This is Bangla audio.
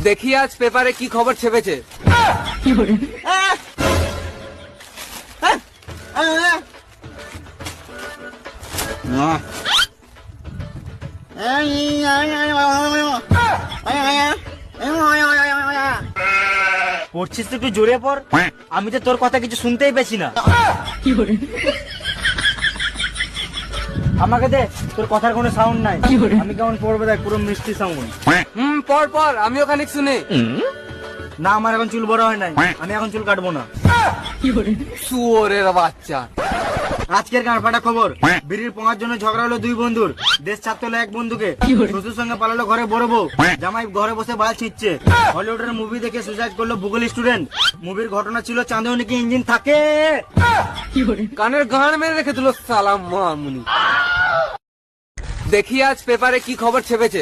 দেখি আজ পেপারে কি খবর ছেপেছে। পড়ছিস তো একটু জোরে পড়, আমি তো তোর কথা কিছু শুনতেই পেছি না। আমাকে দে, তোর কথার কোনো সাউন্ড নাই। আমি কেমন পড়বো দেখ, পুরো মিষ্টি সাউন্ড। পর পর আমিও খানিক শুনি। না, আমার এখন চুল বড় হয় নাই, আমি এখন চুল কাটবো না। শুয়োরের বাচ্চা। আজকের গাঁড়পাটা খবর, বিড়ির পোঙার জন্য ঝগড়া হলো দুই বন্ধুর। দেশ ছাড়তে হলো এক বন্ধুকে। শ্বশুর সঙ্গে পালালো ঘরে বড় বউ, জামাই ঘরে বসে বাল ছিঁচ্ছে। হলিউডের মুভি দেখে সুসাইড করলো ভূগোল স্টুডেন্ট। মুভির ঘটনা ছিল চাঁদেও নাকি ইঞ্জিন থাকে। কানের গাঁড় মেরে রেখে দিল সালাম মামুনি। দেখি আজ পেপারে কি খবর ছেপেছে।